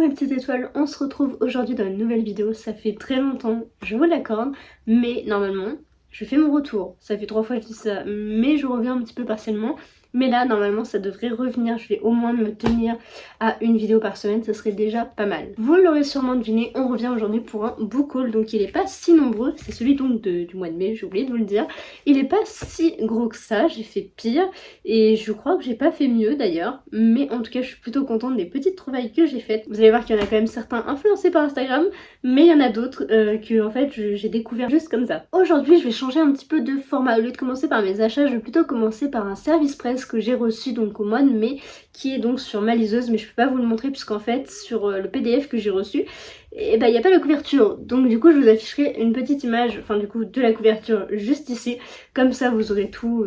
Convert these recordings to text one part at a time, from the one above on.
mes petites étoiles, on se retrouve aujourd'hui dans une nouvelle vidéo. Ça fait très longtemps, je vous l'accorde, mais normalement je fais mon retour. Ça fait 3 fois que je dis ça, mais je reviens un petit peu partiellement. Mais là, normalement, ça devrait revenir. Je vais au moins me tenir à une vidéo par semaine. Ce serait déjà pas mal. Vous l'aurez sûrement deviné, on revient aujourd'hui pour un book haul. Donc, il est pas si nombreux. C'est celui donc du mois de mai, j'ai oublié de vous le dire. Il est pas si gros que ça. J'ai fait pire. Et je crois que j'ai pas fait mieux d'ailleurs. Mais en tout cas, je suis plutôt contente des petites trouvailles que j'ai faites. Vous allez voir qu'il y en a quand même certains influencés par Instagram. Mais il y en a d'autres que, en fait, j'ai découvert juste comme ça. Aujourd'hui, je vais changer un petit peu de format. Au lieu de commencer par mes achats, je vais plutôt commencer par un service presse que j'ai reçu donc au mois de mai, qui est donc sur ma liseuse, mais je peux pas vous le montrer puisqu'en fait sur le PDF que j'ai reçu, et bah il n'y a pas la couverture, donc du coup je vous afficherai une petite image, enfin du coup de la couverture juste ici, comme ça vous aurez tout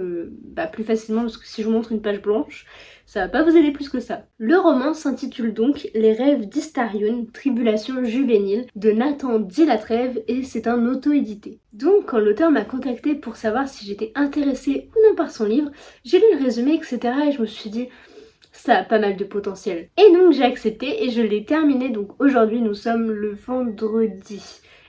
plus facilement, parce que si je vous montre une page blanche, ça va pas vous aider plus que ça. Le roman s'intitule donc Les rêves d'Istarion, tribulation juvénile de Nathan Dilatrève et c'est un auto-édité. Donc quand l'auteur m'a contacté pour savoir si j'étais intéressée ou non par son livre, j'ai lu le résumé etc. et je me suis dit ça a pas mal de potentiel. Et donc j'ai accepté et je l'ai terminé. Donc aujourd'hui nous sommes le vendredi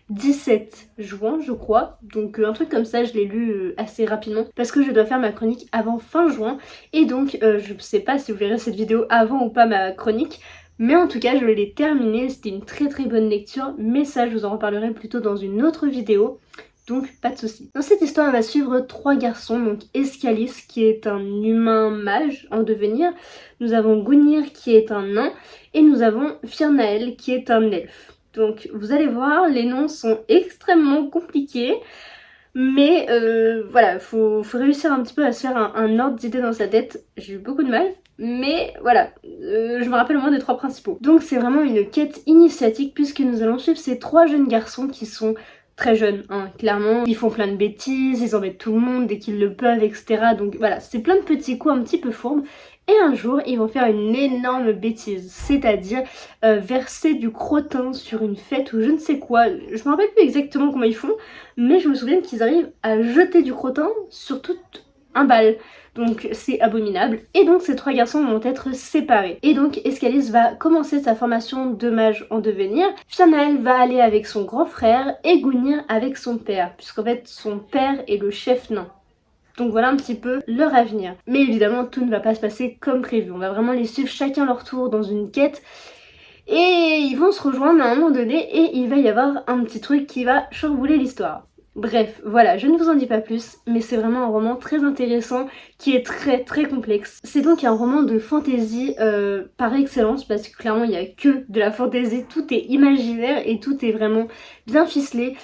17 juin je crois, donc un truc comme ça. Je l'ai lu assez rapidement parce que je dois faire ma chronique avant fin juin et donc je sais pas si vous verrez cette vidéo avant ou pas ma chronique, mais en tout cas je l'ai terminé. C'était une très bonne lecture, mais ça je vous en reparlerai plutôt dans une autre vidéo. Donc pas de soucis. Dans cette histoire, on va suivre 3 garçons, donc Escalis qui est un humain mage en devenir, nous avons Gunir qui est un nain, et nous avons Firnael qui est un elfe. Donc vous allez voir, les noms sont extrêmement compliqués, mais voilà, faut réussir un petit peu à se faire un ordre d'idées dans sa tête. J'ai eu beaucoup de mal, mais voilà, je me rappelle au moins des 3 principaux. Donc c'est vraiment une quête initiatique puisque nous allons suivre ces 3 jeunes garçons qui sont très jeunes, hein, clairement. Ils font plein de bêtises, ils embêtent tout le monde dès qu'ils le peuvent, etc. Donc voilà, c'est plein de petits coups un petit peu fourbes. Et un jour, ils vont faire une énorme bêtise, c'est-à-dire verser du crottin sur une fête ou je ne sais quoi. Je me rappelle plus exactement comment ils font, mais je me souviens qu'ils arrivent à jeter du crottin sur tout un bal. Donc c'est abominable. Et donc ces 3 garçons vont être séparés. Et donc Escalis va commencer sa formation de mage en devenir. Firnael va aller avec son grand frère et Gunir avec son père, puisqu'en fait son père est le chef nain. Donc voilà un petit peu leur avenir. Mais évidemment tout ne va pas se passer comme prévu. On va vraiment les suivre chacun leur tour dans une quête. Et ils vont se rejoindre à un moment donné et il va y avoir un petit truc qui va chambouler l'histoire. Bref, voilà, je ne vous en dis pas plus, mais c'est vraiment un roman très intéressant qui est très complexe. C'est donc un roman de fantasy par excellence parce que clairement il n'y a que de la fantasy, tout est imaginaire et tout est vraiment bien ficelé.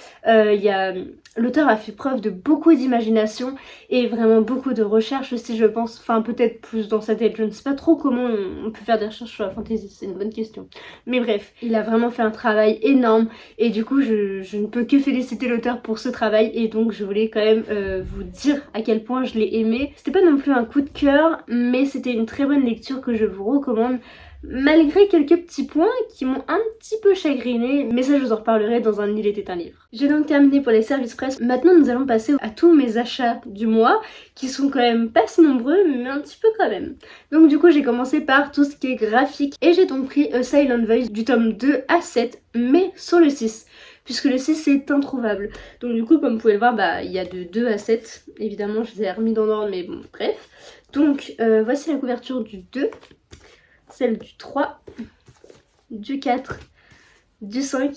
L'auteur a fait preuve de beaucoup d'imagination et vraiment beaucoup de recherche aussi je pense, enfin peut-être plus dans sa tête, je ne sais pas trop comment on peut faire des recherches sur la fantasy, c'est une bonne question. Mais bref, il a vraiment fait un travail énorme et du coup je ne peux que féliciter l'auteur pour ce travail et donc je voulais quand même vous dire à quel point je l'ai aimé. C'était pas non plus un coup de cœur mais c'était une très bonne lecture que je vous recommande. Malgré quelques petits points qui m'ont un petit peu chagriné, mais ça je vous en reparlerai dans un Il était un livre. J'ai donc terminé pour les services presse. Maintenant nous allons passer à tous mes achats du mois, qui sont quand même pas si nombreux, mais un petit peu quand même. Donc du coup j'ai commencé par tout ce qui est graphique, et j'ai donc pris A Silent Voice du tome 2 à 7, mais sur le 6. Puisque le 6 est introuvable. Donc du coup comme vous pouvez le voir, il y a de 2 à 7. Évidemment je les ai remis dans l'ordre, mais bon bref. Donc voici la couverture du 2. Celle du 3, du 4, du 5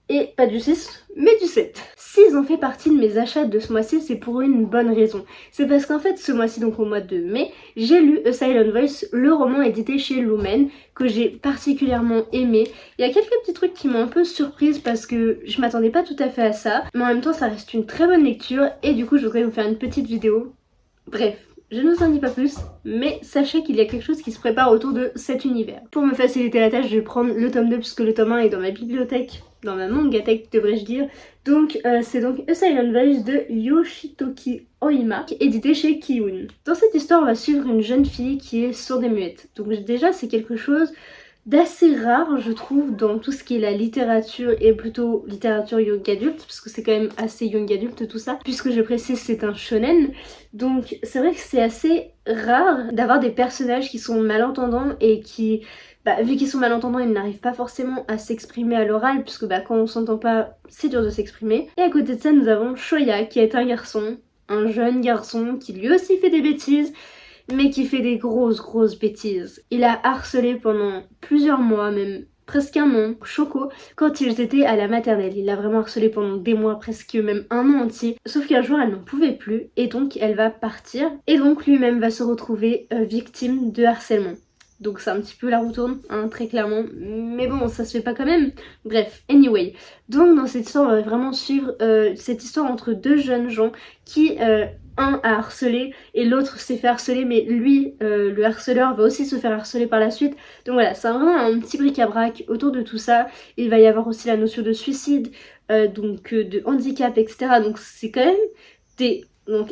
et pas du 6 mais du 7. S'ils ont fait partie de mes achats de ce mois-ci, c'est pour une bonne raison. C'est parce qu'en fait ce mois-ci, donc au mois de mai, j'ai lu A Silent Voice, le roman édité chez Lumen, que j'ai particulièrement aimé. Il y a quelques petits trucs qui m'ont un peu surprise parce que je m'attendais pas tout à fait à ça, mais en même temps ça reste une très bonne lecture et du coup je voudrais vous faire une petite vidéo. Bref. Je ne vous en dis pas plus, mais sachez qu'il y a quelque chose qui se prépare autour de cet univers. Pour me faciliter la tâche, je vais prendre le tome 2 puisque le tome 1 est dans ma bibliothèque, dans ma mangatech devrais-je dire. Donc c'est donc A Silent Voice de Yoshitoki Oima, édité chez Kiun. Dans cette histoire, on va suivre une jeune fille qui est sourde et muette. Donc déjà c'est quelque chose d'assez rare je trouve dans tout ce qui est la littérature et plutôt littérature young adulte parce que c'est quand même assez young adulte tout ça puisque je précise c'est un shonen donc c'est vrai que c'est assez rare d'avoir des personnages qui sont malentendants et qui vu qu'ils sont malentendants ils n'arrivent pas forcément à s'exprimer à l'oral puisque quand on s'entend pas c'est dur de s'exprimer et à côté de ça nous avons Shoya qui est un jeune garçon qui lui aussi fait des bêtises mais qui fait des grosses bêtises. Il a harcelé pendant plusieurs mois, même presque un an, Choco, quand ils étaient à la maternelle. Il l'a vraiment harcelé pendant des mois, presque même un an entier. Sauf qu'un jour, elle n'en pouvait plus, et donc elle va partir. Et donc lui-même va se retrouver victime de harcèlement. Donc c'est un petit peu la roue tourne, hein, très clairement. Mais bon, ça se fait pas quand même. Bref, anyway. Donc dans cette histoire, on va vraiment suivre cette histoire entre deux jeunes gens qui... un a harcelé et l'autre s'est fait harceler mais lui, le harceleur, va aussi se faire harceler par la suite. Donc voilà, c'est vraiment un petit bric-à-brac autour de tout ça. Il va y avoir aussi la notion de suicide, de handicap, etc. Donc c'est quand même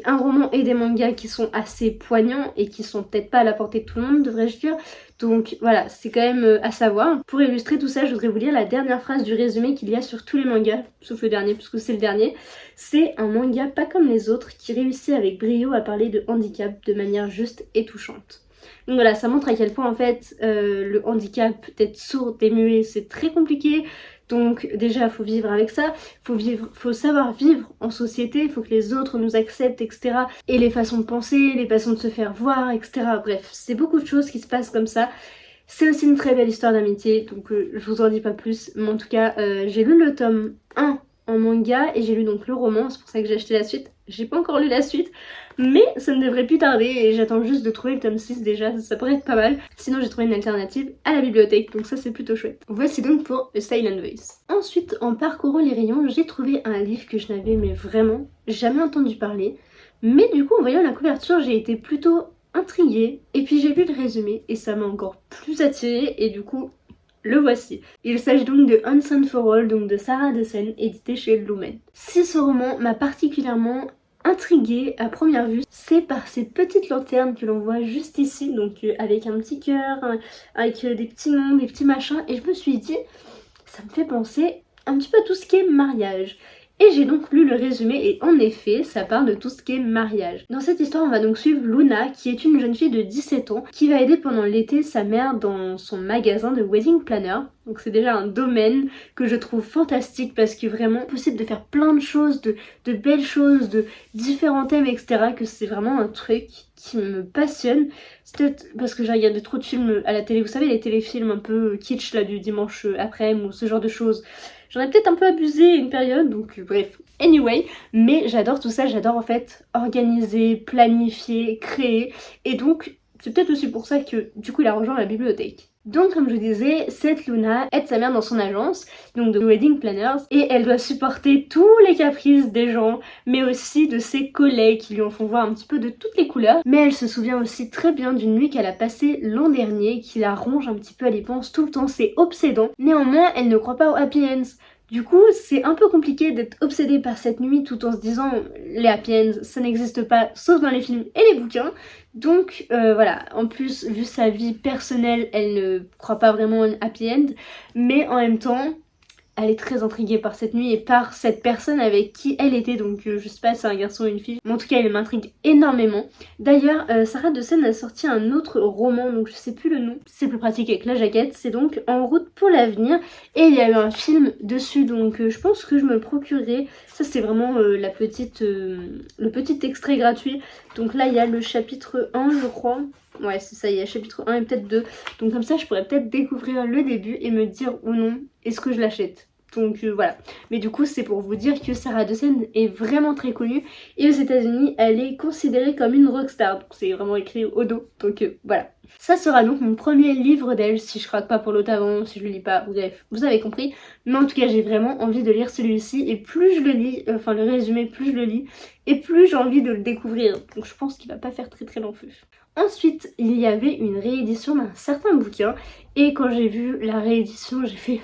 un roman et des mangas qui sont assez poignants et qui sont peut-être pas à la portée de tout le monde, devrais-je dire. Donc voilà, c'est quand même à savoir. Pour illustrer tout ça, je voudrais vous lire la dernière phrase du résumé qu'il y a sur tous les mangas, sauf le dernier, puisque c'est le dernier. C'est un manga pas comme les autres qui réussit avec brio à parler de handicap de manière juste et touchante. Donc voilà, ça montre à quel point en fait le handicap d'être sourd, d'être muet, c'est très compliqué. Donc déjà, il faut vivre avec ça, faut savoir vivre en société, il faut que les autres nous acceptent, etc. Et les façons de penser, les façons de se faire voir, etc. Bref, c'est beaucoup de choses qui se passent comme ça. C'est aussi une très belle histoire d'amitié, donc je vous en dis pas plus. Mais en tout cas, j'ai lu le tome 1 en manga et j'ai lu donc le roman, c'est pour ça que j'ai acheté la suite. J'ai pas encore lu la suite, mais ça ne devrait plus tarder et j'attends juste de trouver le tome 6 déjà, ça pourrait être pas mal. Sinon j'ai trouvé une alternative à la bibliothèque, donc ça c'est plutôt chouette. Voici donc pour A Silent Voice. Ensuite, en parcourant les rayons, j'ai trouvé un livre que je n'avais mais vraiment jamais entendu parler. Mais du coup, en voyant la couverture, j'ai été plutôt intriguée. Et puis j'ai lu le résumé et ça m'a encore plus attirée et du coup... le voici. Il s'agit donc de Once and for All, donc de Sarah Dessen, édité chez Lumen. Si ce roman m'a particulièrement intriguée à première vue, c'est par ces petites lanternes que l'on voit juste ici, donc avec un petit cœur, avec des petits noms, des petits machins, et je me suis dit, ça me fait penser un petit peu à tout ce qui est mariage. Et j'ai donc lu le résumé et en effet, ça parle de tout ce qui est mariage. Dans cette histoire, on va donc suivre Luna, qui est une jeune fille de 17 ans, qui va aider pendant l'été sa mère dans son magasin de wedding planner. Donc c'est déjà un domaine que je trouve fantastique parce que vraiment possible de faire plein de choses, de belles choses, de différents thèmes, etc. Que c'est vraiment un truc qui me passionne. C'est peut-être parce que j'ai regardé trop de films à la télé, vous savez les téléfilms un peu kitsch là du dimanche après-midi ou ce genre de choses. J'en ai peut-être un peu abusé une période, donc bref. Anyway, mais j'adore tout ça, j'adore en fait organiser, planifier, créer. Et donc, c'est peut-être aussi pour ça que du coup il a rejoint ma bibliothèque. Donc comme je vous disais, cette Luna aide sa mère dans son agence, donc de wedding planners, et elle doit supporter tous les caprices des gens, mais aussi de ses collègues qui lui en font voir un petit peu de toutes les couleurs. Mais elle se souvient aussi très bien d'une nuit qu'elle a passée l'an dernier, qui la ronge un petit peu, elle y pense tout le temps, c'est obsédant. Néanmoins, elle ne croit pas aux happy ends. Du coup, c'est un peu compliqué d'être obsédée par cette nuit tout en se disant les happy ends, ça n'existe pas sauf dans les films et les bouquins. Donc voilà, en plus, vu sa vie personnelle, elle ne croit pas vraiment en happy end, mais en même temps, elle est très intriguée par cette nuit et par cette personne avec qui elle était, donc je sais pas si c'est un garçon ou une fille, mais en tout cas elle m'intrigue énormément. D'ailleurs, Sarah Dessen a sorti un autre roman, donc je sais plus le nom, c'est plus pratique avec la jaquette, c'est donc En route pour l'avenir, et il y a eu un film dessus, donc je pense que je me le procurerai. Ça c'est vraiment le petit extrait gratuit, donc là il y a le chapitre 1 je crois. Ouais, c'est ça, il y a chapitre 1 et peut-être 2. Donc comme ça, je pourrais peut-être découvrir le début et me dire ou non, est-ce que je l'achète. Donc voilà. Mais du coup, c'est pour vous dire que Sarah Dessen est vraiment très connue. Et aux États-Unis, elle est considérée comme une rockstar. Donc c'est vraiment écrit au dos. Donc voilà. Ça sera donc mon premier livre d'elle, si je craque pas pour l'autre avant, si je le lis pas, bref, vous avez compris. Mais en tout cas, j'ai vraiment envie de lire celui-ci. Et plus je le lis, enfin le résumé, plus je le lis, et plus j'ai envie de le découvrir. Donc je pense qu'il va pas faire très long feu. Ensuite, il y avait une réédition d'un certain bouquin et quand j'ai vu la réédition, j'ai fait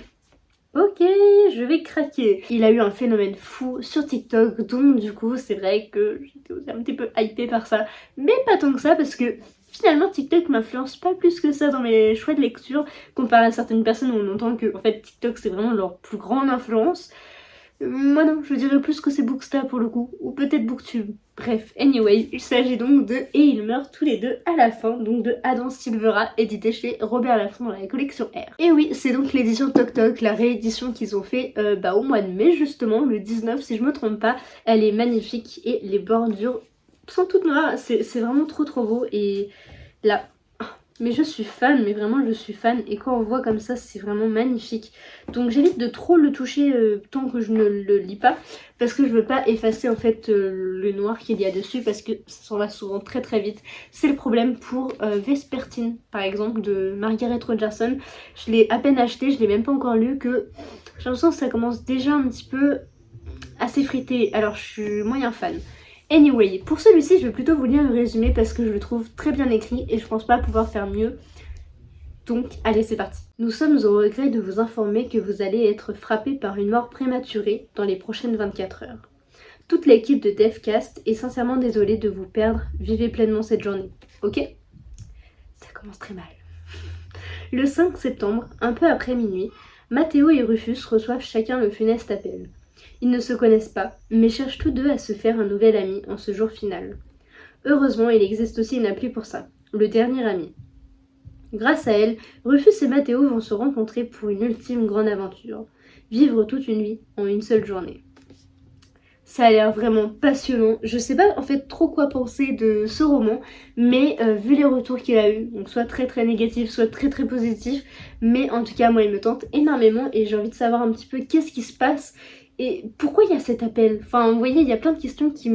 ok, je vais craquer. Il a eu un phénomène fou sur TikTok, donc du coup, c'est vrai que j'étais un petit peu hypée par ça, mais pas tant que ça parce que finalement TikTok m'influence pas plus que ça dans mes choix de lecture, comparé à certaines personnes où on entend que en fait TikTok c'est vraiment leur plus grande influence. Moi non, je dirais plus que c'est Booksta pour le coup, ou peut-être Booktube. Bref, anyway, il s'agit donc de Et ils meurent tous les deux à la fin, donc de Adam Silvera, édité chez Robert Laffont dans la collection R. Et oui, c'est donc l'édition Toc Toc, la réédition qu'ils ont fait au mois de mai justement, le 19 si je me trompe pas. Elle est magnifique et les bordures sont toutes noires, c'est vraiment trop beau et là... Mais je suis fan, mais vraiment je suis fan et quand on voit comme ça c'est vraiment magnifique. Donc j'évite de trop le toucher tant que je ne le lis pas parce que je veux pas effacer en fait le noir qu'il y a dessus parce que ça s'en va souvent très vite. C'est le problème pour Vespertine par exemple de Margaret Rogerson. Je l'ai à peine acheté, je l'ai même pas encore lu que j'ai l'impression que ça commence déjà un petit peu à s'effriter. Alors je suis moyen fan. Anyway, pour celui-ci, je vais plutôt vous lire le résumé parce que je le trouve très bien écrit et je pense pas pouvoir faire mieux. Donc, allez, c'est parti. Nous sommes au regret de vous informer que vous allez être frappé par une mort prématurée dans les prochaines 24 heures. Toute l'équipe de Devcast est sincèrement désolée de vous perdre. Vivez pleinement cette journée. Ok ? Ça commence très mal. Le 5 septembre, un peu après minuit, Mathéo et Rufus reçoivent chacun le funeste appel. Ils ne se connaissent pas, mais cherchent tous deux à se faire un nouvel ami en ce jour final. Heureusement, il existe aussi une appli pour ça, le dernier ami. Grâce à elle, Rufus et Mathéo vont se rencontrer pour une ultime grande aventure, vivre toute une vie en une seule journée. Ça a l'air vraiment passionnant. Je sais pas en fait trop quoi penser de ce roman, mais vu les retours qu'il a eu, donc soit très négatifs, soit très positifs, mais en tout cas moi il me tente énormément et j'ai envie de savoir un petit peu qu'est-ce qui se passe. Et pourquoi il y a cet appel? Enfin, vous voyez, il y a plein de questions qui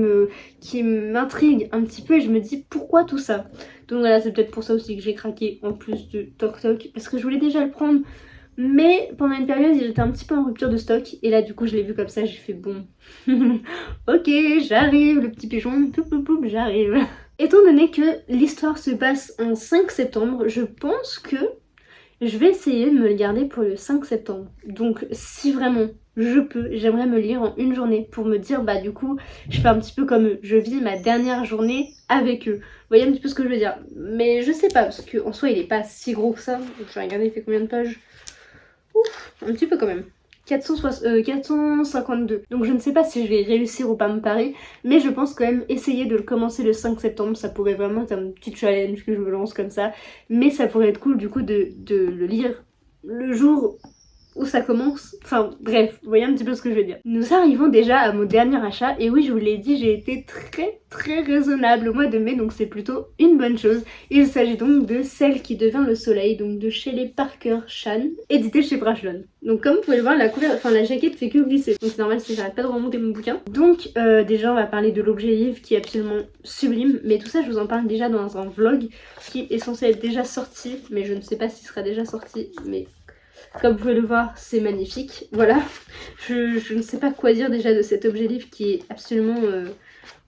m'intriguent un petit peu et je me dis pourquoi tout ça? Donc voilà, c'est peut-être pour ça aussi que j'ai craqué en plus de Toc Toc parce que je voulais déjà le prendre. Mais pendant une période, il était un petit peu en rupture de stock et là du coup je l'ai vu comme ça, j'ai fait bon. Ok, j'arrive, le petit pigeon, j'arrive. Étant donné que l'histoire se passe en 5 septembre, je pense que je vais essayer de me le garder pour le 5 septembre. Donc si vraiment je peux, j'aimerais me le lire en une journée pour me dire bah du coup je fais un petit peu comme eux, je vis ma dernière journée avec eux. Vous voyez un petit peu ce que je veux dire. Mais je sais pas parce qu'en soi il est pas si gros que ça. Donc je vais regarder il fait combien de pages. Ouf, un petit peu quand même. 452. Donc je ne sais pas si je vais réussir ou pas me parer, mais je pense quand même essayer de le commencer le 5 septembre, ça pourrait vraiment être un petit challenge que je me lance comme ça, mais ça pourrait être cool du coup de le lire le jour où ça commence, enfin bref, vous voyez un petit peu ce que je veux dire. Nous arrivons déjà à mon dernier achat et oui je vous l'ai dit, j'ai été très raisonnable au mois de mai donc c'est plutôt une bonne chose. Il s'agit donc de Celle qui devint le soleil, donc de Shelley Parker Chan, édité chez Brajlon. Donc comme vous pouvez le voir, la jaquette fait que glisser, donc c'est normal si j'arrête pas de remonter mon bouquin. Donc déjà on va parler de l'objet livre qui est absolument sublime, mais tout ça je vous en parle déjà dans un vlog qui est censé être déjà sorti, mais je ne sais pas s'il sera déjà sorti, mais... Comme vous pouvez le voir, c'est magnifique. Voilà, je ne sais pas quoi dire déjà de cet objet livre qui est absolument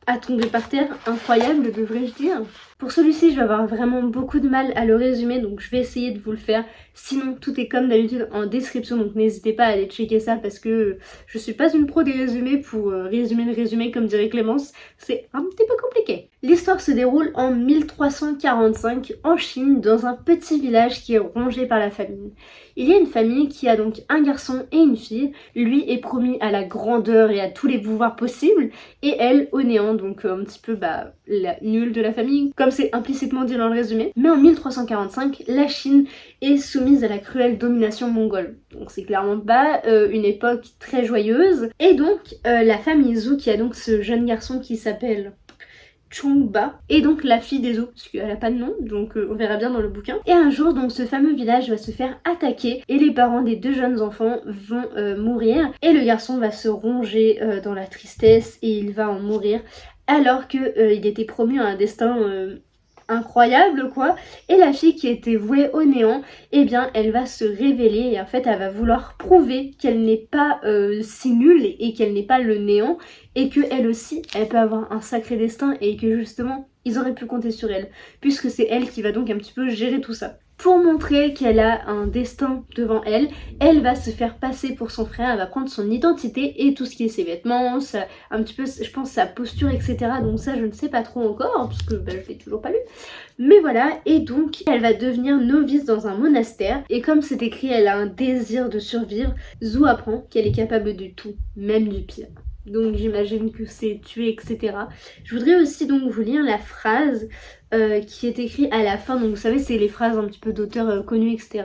à tomber par terre. Incroyable, devrais-je dire. Pour celui-ci, je vais avoir vraiment beaucoup de mal à le résumer, donc je vais essayer de vous le faire. Sinon, tout est comme d'habitude en description, donc n'hésitez pas à aller checker ça parce que je suis pas une pro des résumés pour résumer le résumé comme dirait Clémence. C'est un petit peu compliqué. L'histoire se déroule en 1345 en Chine, dans un petit village qui est rongé par la famine. Il y a une famille qui a donc un garçon et une fille. Lui est promis à la grandeur et à tous les pouvoirs possibles, et elle au néant, donc un petit peu la nulle de la famille, comme c'est implicitement dit dans le résumé. Mais en 1345, la Chine est soumise à la cruelle domination mongole. Donc c'est clairement pas une époque très joyeuse. Et donc la famille Zhou, qui a donc ce jeune garçon qui s'appelle Chongba, et donc la fille des eaux, parce qu'elle a pas de nom, donc on verra bien dans le bouquin. Et un jour, donc ce fameux village va se faire attaquer, et les parents des deux jeunes enfants vont mourir, et le garçon va se ronger dans la tristesse, et il va en mourir, alors que il était promu à un destin incroyable quoi, et la fille qui était vouée au néant, eh bien elle va se révéler et en fait elle va vouloir prouver qu'elle n'est pas si nulle et qu'elle n'est pas le néant, et que elle aussi elle peut avoir un sacré destin et que justement ils auraient pu compter sur elle, puisque c'est elle qui va donc un petit peu gérer tout ça. pour montrer qu'elle a un destin devant elle. Elle va se faire passer pour son frère, elle va prendre son identité et tout ce qui est ses vêtements, un petit peu, je pense, sa posture, etc. Donc ça, je ne sais pas trop encore, parce que je l'ai toujours pas lu. Mais voilà, et donc elle va devenir novice dans un monastère, et comme c'est écrit, elle a un désir de survivre. Zou apprend qu'elle est capable de tout, même du pire. Donc j'imagine que c'est tuer, etc. Je voudrais aussi donc vous lire la phrase qui est écrite à la fin. Donc vous savez, c'est les phrases un petit peu d'auteurs connus, etc.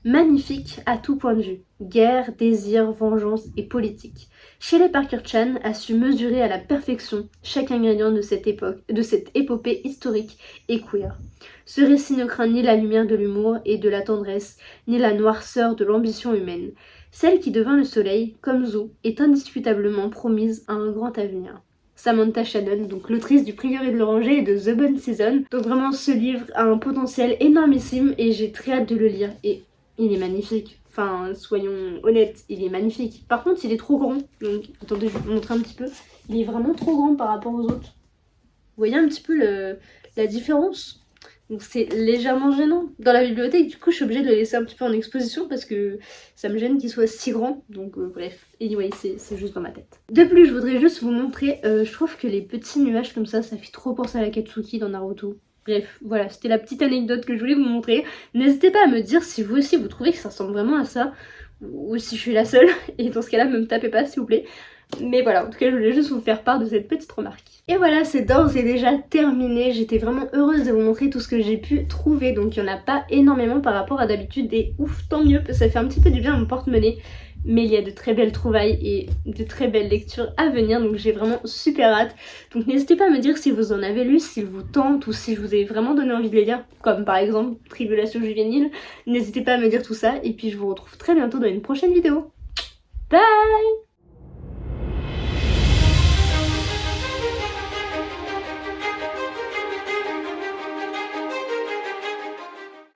Magnifique à tout point de vue. Guerre, désir, vengeance et politique. Shelley Parker Chan a su mesurer à la perfection chaque ingrédient de cette épopée historique et queer. Ce récit ne craint ni la lumière de l'humour et de la tendresse, ni la noirceur de l'ambition humaine. Celle qui devint le soleil, comme Zou, est indiscutablement promise à un grand avenir. Samantha Shannon, donc l'autrice du Prieuré de l'Oranger et de The Bone Season. Donc vraiment, ce livre a un potentiel énormissime et j'ai très hâte de le lire. Et il est magnifique. Enfin, soyons honnêtes, il est magnifique. Par contre, il est trop grand. Donc, attendez, je vais vous montrer un petit peu. Il est vraiment trop grand par rapport aux autres. Vous voyez un petit peu la différence? Donc c'est légèrement gênant. Dans la bibliothèque, du coup, je suis obligée de le laisser un petit peu en exposition parce que ça me gêne qu'il soit si grand. Donc bref, anyway, c'est juste dans ma tête. De plus, je voudrais juste vous montrer, je trouve que les petits nuages comme ça fait trop penser à la Katsuki dans Naruto. Bref, voilà, c'était la petite anecdote que je voulais vous montrer. N'hésitez pas à me dire si vous aussi vous trouvez que ça ressemble vraiment à ça, ou si je suis la seule, et dans ce cas-là, ne me tapez pas s'il vous plaît. Mais voilà, en tout cas, je voulais juste vous faire part de cette petite remarque. Et voilà, c'est d'ores et déjà terminé. J'étais vraiment heureuse de vous montrer tout ce que j'ai pu trouver. Donc il n'y en a pas énormément par rapport à d'habitude, et ouf, tant mieux, ça fait un petit peu du bien à mon porte-monnaie. Mais il y a de très belles trouvailles et de très belles lectures à venir, donc j'ai vraiment super hâte. Donc n'hésitez pas à me dire si vous en avez lu, s'ils vous tentent ou si je vous ai vraiment donné envie de les lire, comme par exemple Tribulation juvénile. N'hésitez pas à me dire tout ça, et puis je vous retrouve très bientôt dans une prochaine vidéo. Bye!